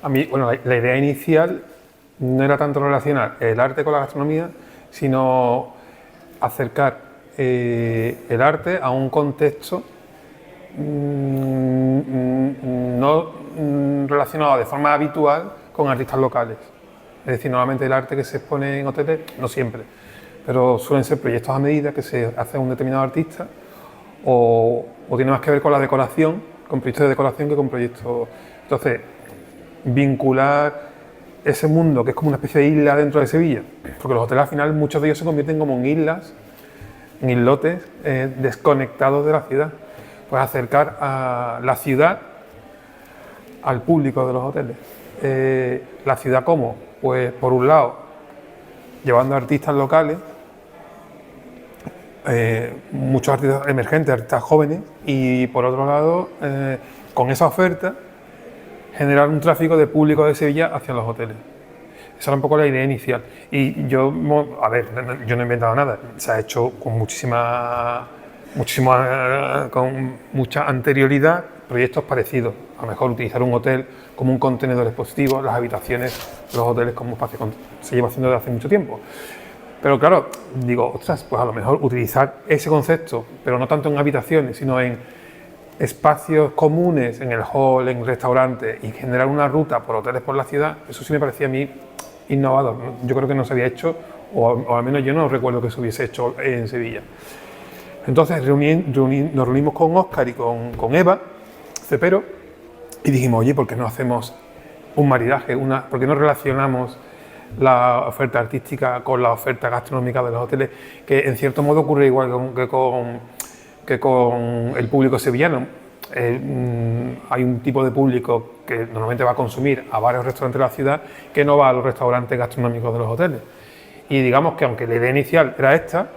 A mí, bueno, la idea inicial no era tanto relacionar el arte con la gastronomía, sino acercar el arte a un contexto no relacionado de forma habitual con artistas locales. Es decir, normalmente el arte que se expone en hoteles, no siempre, pero suelen ser proyectos a medida que se hace a un determinado artista o tiene más que ver con la decoración, con proyectos de decoración que con proyectos. Entonces, vincular ese mundo que es como una especie de isla dentro de Sevilla, porque los hoteles al final muchos de ellos se convierten como en islas, en islotes desconectados de la ciudad. Pues acercar a la ciudad al público de los hoteles. La ciudad ¿cómo? Pues por un lado, llevando artistas locales, muchos artistas emergentes, artistas jóvenes, y por otro lado, con esa oferta, generar un tráfico de público de Sevilla hacia los hoteles. Esa era un poco la idea inicial. Y yo, a ver, yo no he inventado nada, se ha hecho con con mucha anterioridad proyectos parecidos. A lo mejor utilizar un hotel como un contenedor expositivo, las habitaciones de los hoteles como espacio, se lleva haciendo desde hace mucho tiempo. Pero claro, digo, ostras, pues a lo mejor utilizar ese concepto, pero no tanto en habitaciones, sino en espacios comunes, en el hall, en restaurantes, y generar una ruta por hoteles por la ciudad, eso sí me parecía a mí innovador. Yo creo que no se había hecho, o al menos yo no recuerdo que se hubiese hecho en Sevilla. Entonces nos reunimos con Óscar y con Eva Cepero y dijimos, oye, ¿por qué no hacemos un maridaje? ¿Por qué no relacionamos la oferta artística con la oferta gastronómica de los hoteles? Que en cierto modo ocurre igual que con el público sevillano. Hay un tipo de público que normalmente va a consumir a varios restaurantes de la ciudad que no va a los restaurantes gastronómicos de los hoteles. Y digamos que aunque la idea inicial era esta,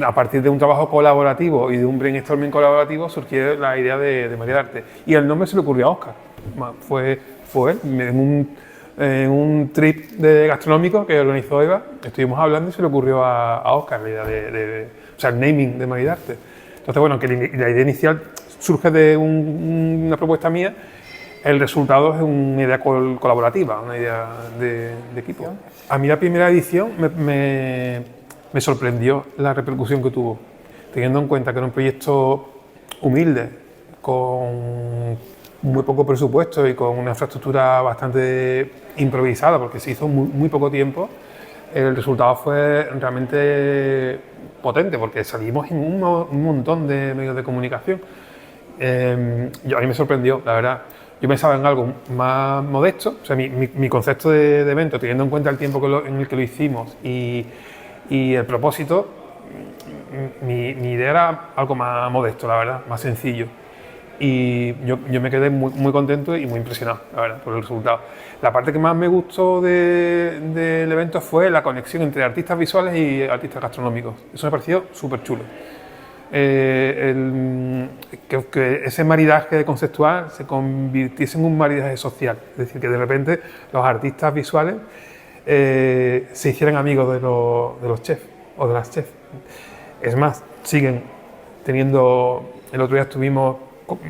a partir de un trabajo colaborativo y de un brainstorming colaborativo surgió la idea de maridarte. Y el nombre se le ocurrió a Óscar. Fue él, en un trip gastronómico que organizó Eva, estuvimos hablando y se le ocurrió a Óscar la idea o sea, el naming de maridarte. Entonces, bueno, que la idea inicial surge de una propuesta mía, el resultado es una idea colaborativa, una idea de equipo. A mí la primera edición me sorprendió la repercusión que tuvo, teniendo en cuenta que era un proyecto humilde, con muy poco presupuesto y con una infraestructura bastante improvisada, porque se hizo muy poco tiempo. El resultado fue realmente potente, porque salimos en un montón de medios de comunicación. A mí me sorprendió, la verdad. Yo pensaba en algo más modesto, o sea, mi concepto de evento, teniendo en cuenta el tiempo en el que lo hicimos y el propósito, mi idea era algo más modesto, la verdad, más sencillo. Y yo me quedé muy contento y muy impresionado, la verdad, por el resultado. La parte que más me gustó del evento fue la conexión entre artistas visuales y artistas gastronómicos. Eso me pareció súper chulo. Que ese maridaje conceptual se convirtiese en un maridaje social. Es decir, que de repente los artistas visuales se hicieran amigos de los chefs o de las chefs. Es más, siguen teniendo. El otro día estuvimos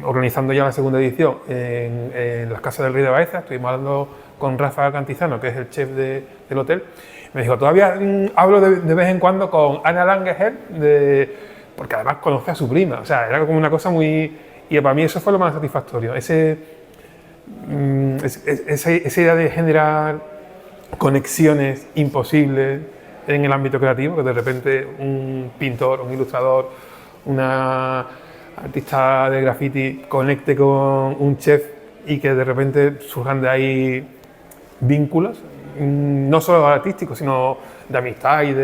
organizando ya la segunda edición en las Casas del Rey de Baeza. Estuvimos hablando con Rafa Cantizano, que es el chef del hotel. Me dijo, todavía hablo de vez en cuando con Ana Langehel, porque además conoce a su prima. O sea, era como una cosa muy. Y para mí eso fue lo más satisfactorio. Esa idea de generar conexiones imposibles en el ámbito creativo, que de repente un pintor, un ilustrador, una artista de graffiti conecte con un chef y que de repente surjan de ahí vínculos, no solo artísticos, sino de amistad y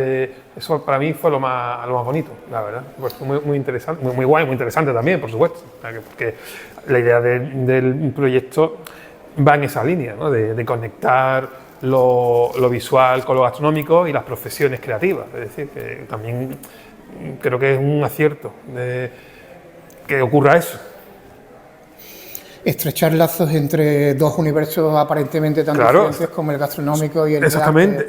eso para mí fue lo más bonito, la verdad. Pues fue muy interesante, muy guay, muy interesante también, por supuesto, porque la idea del proyecto va en esa línea, ¿no? de conectar lo visual con lo gastronómico y las profesiones creativas. Es decir, que también creo que es un acierto que ocurra eso. Estrechar lazos entre dos universos aparentemente tan diferentes como el gastronómico y el exactamente,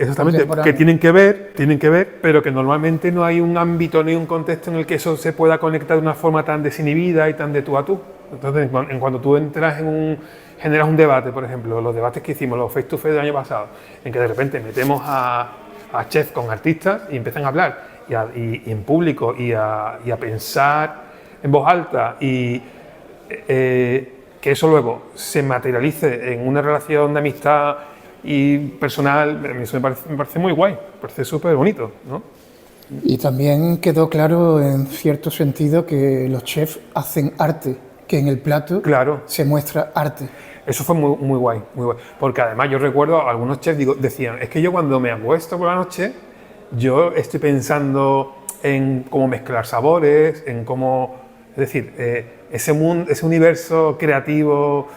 que tienen que ver, pero que normalmente no hay un ámbito ni un contexto en el que eso se pueda conectar de una forma tan desinhibida y tan de tú a tú. Entonces, en cuanto tú entras en generas un debate, por ejemplo, los debates que hicimos, los face to face del año pasado, en que de repente metemos a chefs con artistas y empiezan a hablar y en público y a pensar en voz alta y que eso luego se materialice en una relación de amistad y personal, eso me parece muy guay, me parece súper bonito, ¿no? Y también quedó claro en cierto sentido que los chefs hacen arte, que en el plato claro. se muestra arte. Eso fue muy guay, porque además yo recuerdo algunos chefs decían, es que yo cuando me acuesto por la noche, yo estoy pensando en cómo mezclar sabores, en cómo, es decir, ese universo creativo,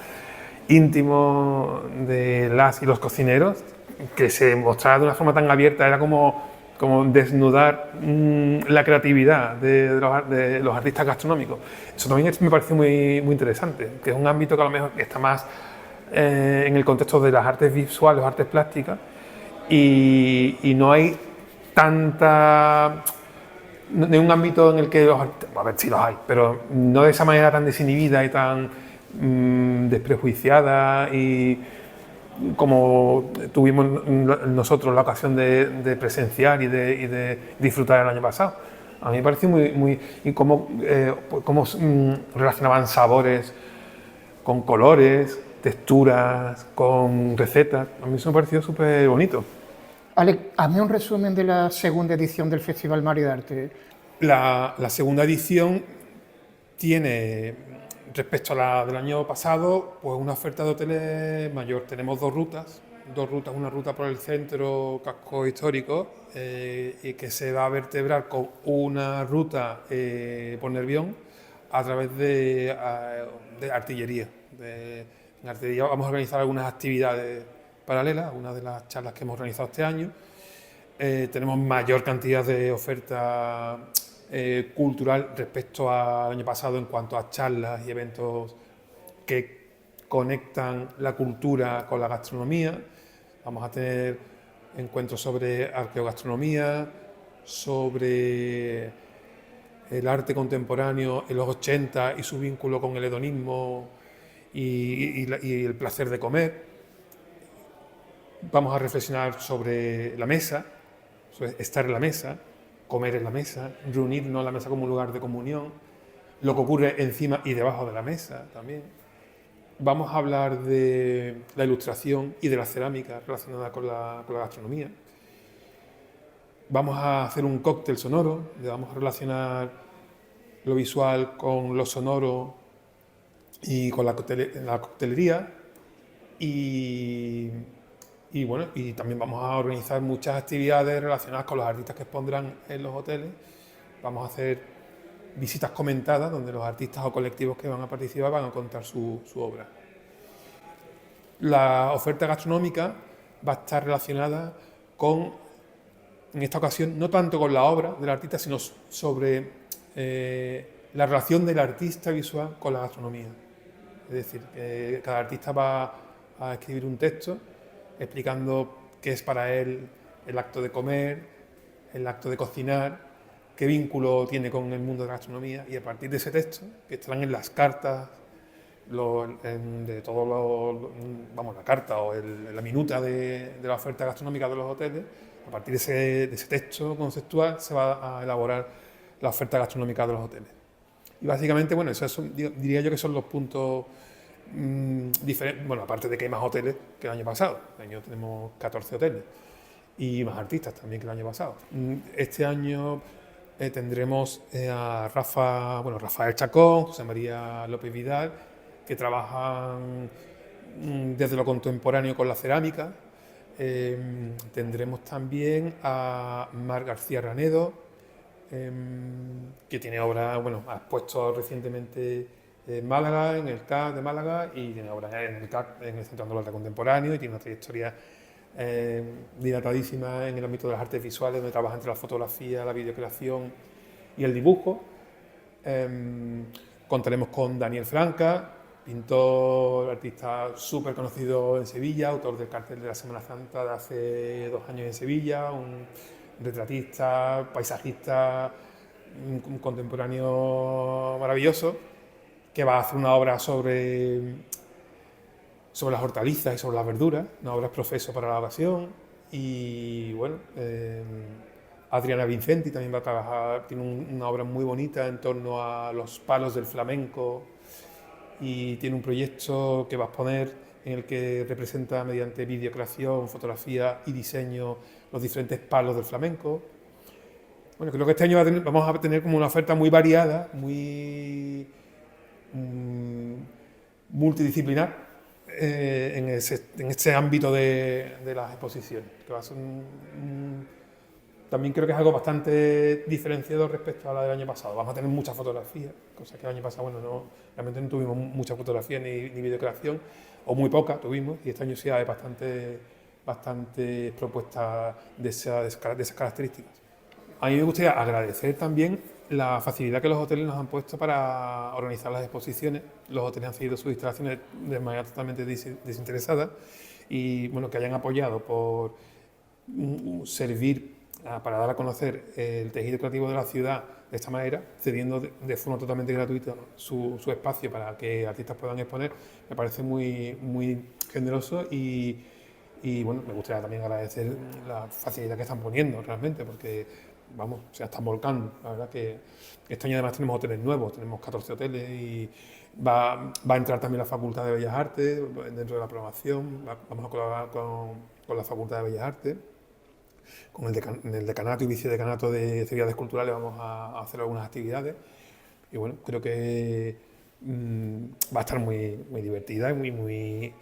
íntimo de las y los cocineros, que se mostraba de una forma tan abierta, era como desnudar la creatividad de los artistas gastronómicos. Eso también me pareció muy interesante, que es un ámbito que a lo mejor está más en el contexto de las artes visuales, artes plásticas, y no hay tanta... No hay un ámbito en el que a ver si los hay, pero no de esa manera tan desinhibida y tan desprejuiciada y como tuvimos nosotros la ocasión de presenciar y de disfrutar el año pasado. A mí me pareció y cómo relacionaban sabores con colores, texturas, con recetas. A mí eso me pareció súper bonito. Alex, hazme un resumen de la segunda edición del Festival Mario de Arte. La segunda edición tiene, respecto a la del año pasado, pues una oferta de hoteles mayor. Tenemos dos rutas, una ruta por el centro casco histórico y que se va a vertebrar con una ruta por Nervión a través de artillería. En artillería vamos a organizar algunas actividades paralelas, una de las charlas que hemos organizado este año. Tenemos mayor cantidad de oferta cultural respecto al año pasado en cuanto a charlas y eventos que conectan la cultura con la gastronomía. Vamos a tener encuentros sobre arqueogastronomía, sobre el arte contemporáneo en los 80 y su vínculo con el hedonismo y el placer de comer. Vamos a reflexionar sobre la mesa, sobre estar en la mesa, comer en la mesa, reunirnos en la mesa como un lugar de comunión, lo que ocurre encima y debajo de la mesa también. Vamos a hablar de la ilustración y de la cerámica relacionada con la gastronomía. Vamos a hacer un cóctel sonoro, vamos a relacionar lo visual con lo sonoro y con la coctelería. Y bueno, y también vamos a organizar muchas actividades relacionadas con los artistas que expondrán en los hoteles. Vamos a hacer visitas comentadas donde los artistas o colectivos que van a participar van a contar su obra. La oferta gastronómica va a estar relacionada con, en esta ocasión, no tanto con la obra del artista, sino sobre la relación del artista visual con la gastronomía. Es decir, que cada artista va a escribir un texto explicando qué es para él el acto de comer, el acto de cocinar, qué vínculo tiene con el mundo de la gastronomía, y a partir de ese texto, que estarán en las cartas, de todo la carta o la minuta de la oferta gastronómica de los hoteles, a partir de ese texto conceptual se va a elaborar la oferta gastronómica de los hoteles. Y básicamente, bueno, diría yo que son los puntos diferentes. Bueno, aparte de que hay más hoteles que el año pasado. El año tenemos 14 hoteles y más artistas también que el año pasado. Este año tendremos a Rafael Chacón, José María López Vidal, que trabajan desde lo contemporáneo con la cerámica. Tendremos también a Mar García Ranedo, que tiene obra, ha expuesto recientemente en Málaga, en el CAC de Málaga, y tiene obra en el CAC, en el Centro Andaluz de Arte Contemporáneo, y tiene una trayectoria dilatadísima en el ámbito de las artes visuales, donde trabaja entre la fotografía, la videocreación y el dibujo. Contaremos con Daniel Franca, pintor, artista súper conocido en Sevilla, autor del cartel de la Semana Santa de hace 2 años en Sevilla, un retratista, paisajista, un contemporáneo maravilloso, que va a hacer una obra sobre sobre las hortalizas y sobre las verduras, una obra profeso para la ocasión. Y bueno, Adriana Vincenti también va a trabajar, tiene una obra muy bonita en torno a los palos del flamenco y tiene un proyecto que va a exponer en el que representa mediante videocreación, fotografía y diseño los diferentes palos del flamenco. Bueno, creo que este año vamos a tener como una oferta muy variada, muy multidisciplinar en este ámbito de las exposiciones, que va a ser también creo que es algo bastante diferenciado respecto a la del año pasado. Vamos a tener muchas fotografías, cosa que el año pasado, bueno, realmente no tuvimos mucha fotografía ni videocreación, o muy poca tuvimos, y este año sí hay bastante propuestas de esas características. A mí me gustaría agradecer también la facilidad que los hoteles nos han puesto para organizar las exposiciones. Los hoteles han seguido sus instalaciones de manera totalmente desinteresada y bueno, que hayan apoyado por servir para dar a conocer el tejido creativo de la ciudad de esta manera, cediendo de forma totalmente gratuita su espacio para que artistas puedan exponer, me parece muy generoso y bueno, me gustaría también agradecer la facilidad que están poniendo realmente, porque vamos, se están volcando. La verdad que este año además tenemos hoteles nuevos, tenemos 14 hoteles y va a entrar también la Facultad de Bellas Artes dentro de la programación. Vamos a colaborar con la Facultad de Bellas Artes, con el decanato y vicedecanato de actividades culturales vamos a hacer algunas actividades y bueno, creo que va a estar muy divertida y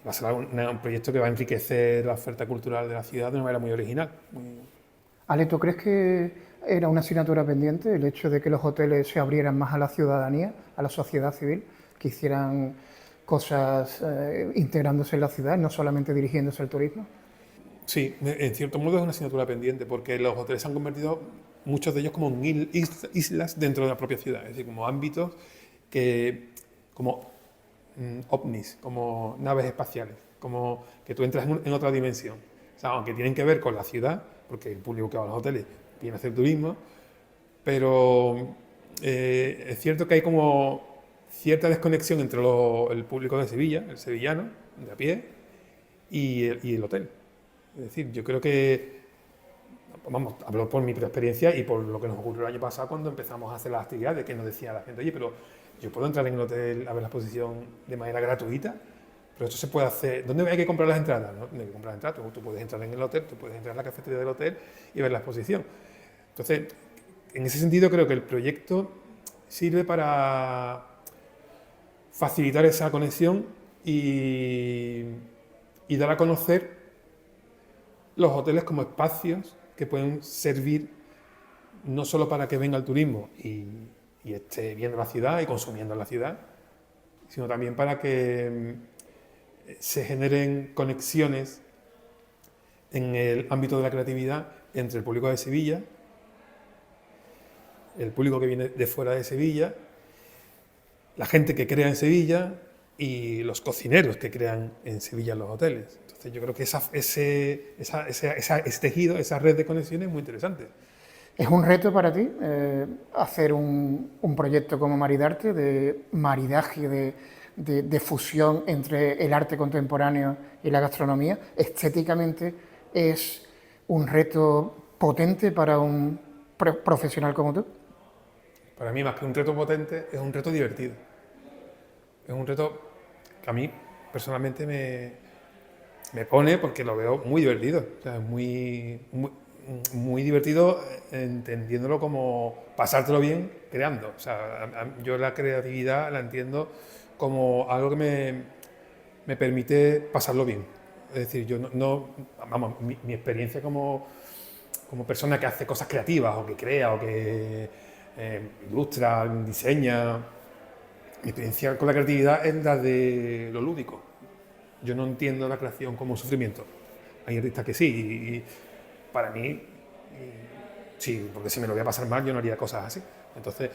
va a ser un proyecto que va a enriquecer la oferta cultural de la ciudad de una manera muy original. Ale, ¿tú crees que era una asignatura pendiente el hecho de que los hoteles se abrieran más a la ciudadanía, a la sociedad civil, que hicieran cosas integrándose en la ciudad, no solamente dirigiéndose al turismo? Sí, en cierto modo es una asignatura pendiente porque los hoteles se han convertido, muchos de ellos, como en islas dentro de la propia ciudad, es decir, como ámbitos como ovnis, como naves espaciales, como que tú entras en otra dimensión. O sea, aunque tienen que ver con la ciudad, porque el público que va a los hoteles viene a hacer turismo, pero es cierto que hay como cierta desconexión entre el público de Sevilla, el sevillano, de a pie, y el hotel. Es decir, yo creo que, vamos, hablo por mi experiencia y por lo que nos ocurrió el año pasado cuando empezamos a hacer las actividades, que nos decía la gente, oye, pero yo puedo entrar en el hotel a ver la exposición de manera gratuita, pero esto se puede hacer. ¿Dónde hay que comprar las entradas? No hay que comprar las entradas, tú puedes entrar en el hotel, tú puedes entrar en la cafetería del hotel y ver la exposición. Entonces, en ese sentido creo que el proyecto sirve para facilitar esa conexión y dar a conocer los hoteles como espacios que pueden servir no solo para que venga el turismo y esté viendo la ciudad y consumiendo en la ciudad, sino también para que se generen conexiones en el ámbito de la creatividad entre el público de Sevilla, el público que viene de fuera de Sevilla, la gente que crea en Sevilla y los cocineros que crean en Sevilla los hoteles. Entonces yo creo que ese tejido, esa red de conexiones es muy interesante. ¿Es un reto para ti hacer un proyecto como Maridarte, de maridaje, de fusión entre el arte contemporáneo y la gastronomía? ¿Estéticamente es un reto potente para un profesional como tú? Para mí, más que un reto potente, es un reto divertido. Es un reto que a mí personalmente me pone porque lo veo muy divertido. O sea, es muy divertido entendiéndolo como pasártelo bien creando. O sea, yo la creatividad la entiendo como algo que me permite pasarlo bien. Es decir, yo vamos, mi experiencia como persona que hace cosas creativas o que crea o que ilustra, diseña, mi experiencia con la creatividad es la de lo lúdico. Yo no entiendo la creación como un sufrimiento. Hay artistas que sí, y para mí, sí, porque si me lo voy a pasar mal, yo no haría cosas así. Entonces,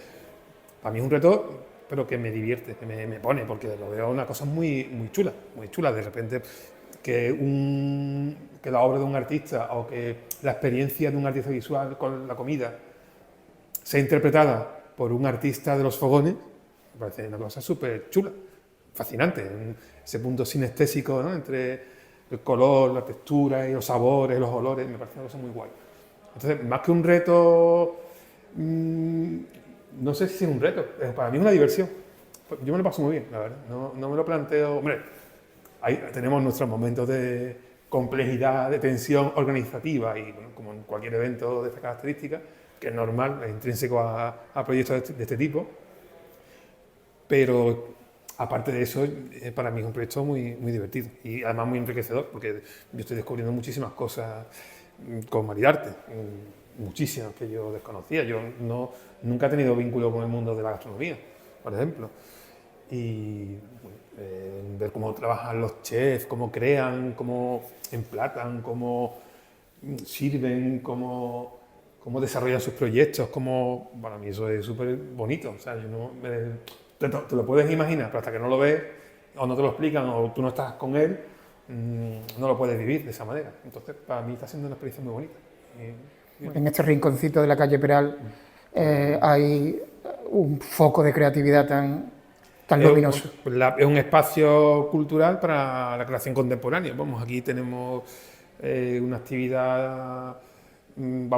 para mí es un reto, pero que me divierte, que me pone, porque lo veo una cosa muy chula, muy chula. De repente, que la obra de un artista o que la experiencia de un artista visual con la comida sea interpretada por un artista de los fogones, me parece una cosa súper chula. fascinante, ese punto sinestésico, ¿no?, entre el color, la textura y los sabores, los olores, me parece una cosa muy guay. Entonces, más que un reto, no sé si es un reto, para mí es una diversión. Yo me lo paso muy bien, la verdad, no me lo planteo, hombre, tenemos nuestros momentos de complejidad, de tensión organizativa y, bueno, como en cualquier evento de esta característica, que es normal, es intrínseco a proyectos de este tipo, pero aparte de eso, para mí es un proyecto muy, muy divertido y además muy enriquecedor, porque yo estoy descubriendo muchísimas cosas con Maridarte, muchísimas que yo desconocía. Yo nunca he tenido vínculo con el mundo de la gastronomía, por ejemplo. Y bueno, ver cómo trabajan los chefs, cómo crean, cómo emplatan, cómo sirven, cómo desarrollan sus proyectos, para mí eso es súper bonito. O sea, te lo puedes imaginar, pero hasta que no lo ves, o no te lo explican, o tú no estás con él, no lo puedes vivir de esa manera. Entonces, para mí está siendo una experiencia muy bonita. En este rinconcito de la calle Peral hay un foco de creatividad tan luminoso. Es un espacio cultural para la creación contemporánea. Vamos, aquí tenemos una actividad, un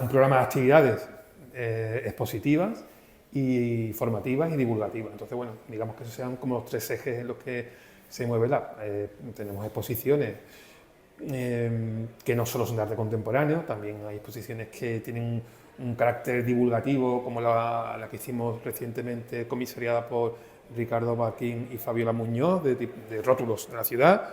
programa de actividades expositivas y formativas y divulgativas. Entonces, bueno, digamos que esos sean como los tres ejes en los que se mueve el Lab. Tenemos exposiciones que no solo son de arte contemporáneo, también hay exposiciones que tienen un carácter divulgativo, como la que hicimos recientemente, comisariada por Ricardo Barquín y Fabiola Muñoz, de rótulos de la ciudad,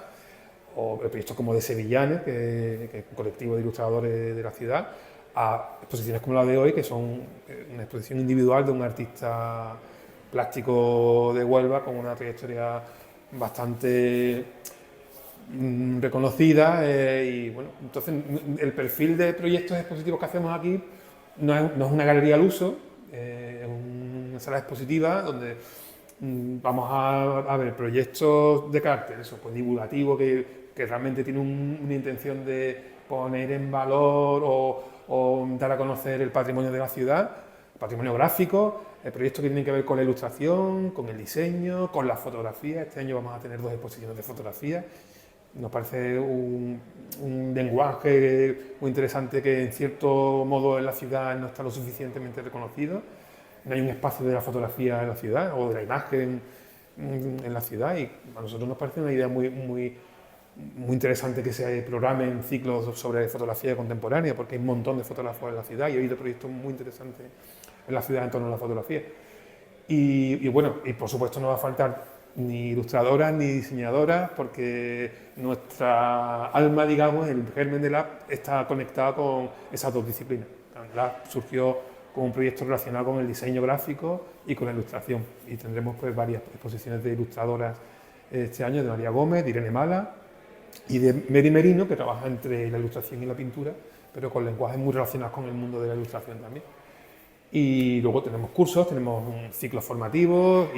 o proyectos como de Sevillanes, que es un colectivo de ilustradores de la ciudad, a exposiciones como la de hoy, que son una exposición individual de un artista plástico de Huelva con una trayectoria bastante reconocida, y bueno, entonces el perfil de proyectos expositivos que hacemos aquí no es una galería al uso, es una sala expositiva donde vamos a ver proyectos de carácter pues divulgativo, que realmente tiene una intención de poner en valor o dar a conocer el patrimonio de la ciudad, el patrimonio gráfico, proyectos que tienen que ver con la ilustración, con el diseño, con la fotografía. Este año vamos a tener 2 exposiciones de fotografía. Nos parece un lenguaje muy interesante que en cierto modo en la ciudad no está lo suficientemente reconocido. No hay un espacio de la fotografía en la ciudad o de la imagen en la ciudad, y a nosotros nos parece una idea muy interesante que se programen ciclos sobre fotografía contemporánea, porque hay un montón de fotógrafos en la ciudad y ha habido proyectos muy interesantes en la ciudad en torno a la fotografía. Y bueno, y por supuesto no va a faltar ni ilustradoras ni diseñadoras, porque nuestra alma, digamos, el germen del Lab está conectado con esas dos disciplinas. El Lab surgió como un proyecto relacionado con el diseño gráfico y con la ilustración, y tendremos pues varias exposiciones de ilustradoras este año, de María Gómez, de Irene Mala y de Mary Merino, que trabaja entre la ilustración y la pintura, pero con lenguajes muy relacionados con el mundo de la ilustración también. Y luego tenemos cursos, tenemos ciclos formativos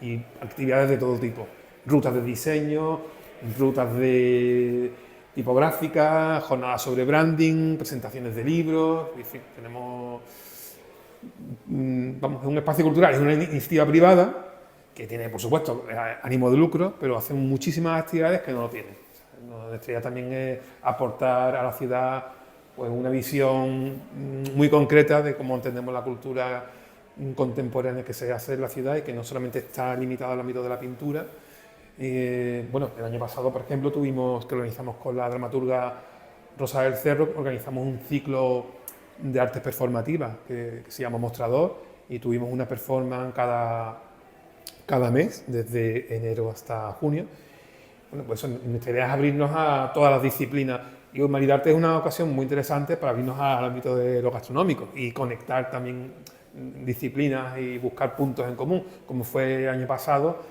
y actividades de todo tipo, rutas de diseño, rutas de tipográficas, jornadas sobre branding, presentaciones de libros, en fin, tenemos, vamos, un espacio cultural, es una iniciativa privada que tiene, por supuesto, ánimo de lucro, pero hacen muchísimas actividades que no lo tienen. Nuestra idea también es aportar a la ciudad pues una visión muy concreta de cómo entendemos la cultura contemporánea que se hace en la ciudad y que no solamente está limitada al ámbito de la pintura. Bueno, el año pasado, por ejemplo, que organizamos con la dramaturga Rosa del Cerro, organizamos un ciclo de artes performativas que se llama Mostrador, y tuvimos una performance cada mes, desde enero hasta junio. Bueno, pues nuestra idea es abrirnos a todas las disciplinas. Y Maridarte es una ocasión muy interesante para abrirnos al ámbito de lo gastronómico y conectar también disciplinas y buscar puntos en común, como fue el año pasado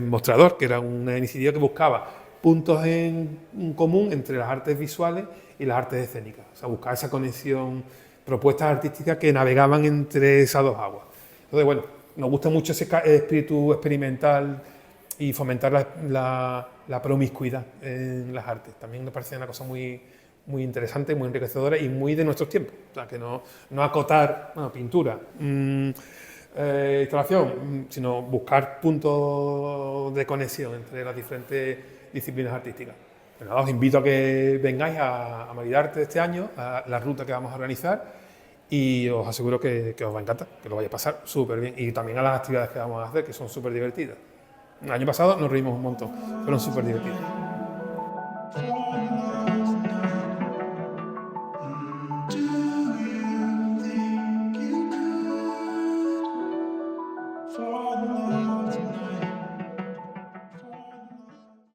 Mostrador, que era una iniciativa que buscaba puntos en común entre las artes visuales y las artes escénicas. O sea, buscar esa conexión, propuestas artísticas que navegaban entre esas dos aguas. Entonces, bueno, nos gusta mucho ese espíritu experimental y fomentar la promiscuidad en las artes. También nos parece una cosa muy interesante, muy enriquecedora y muy de nuestros tiempos. O sea, que no acotar, bueno, pintura, instalación, sino buscar puntos de conexión entre las diferentes disciplinas artísticas. Bueno, os invito a que vengáis a Maridarte este año, a la ruta que vamos a organizar, y os aseguro que os va a encantar, que lo vais a pasar súper bien, y también a las actividades que vamos a hacer, que son súper divertidas. El año pasado nos reímos un montón, fueron súper divertidas.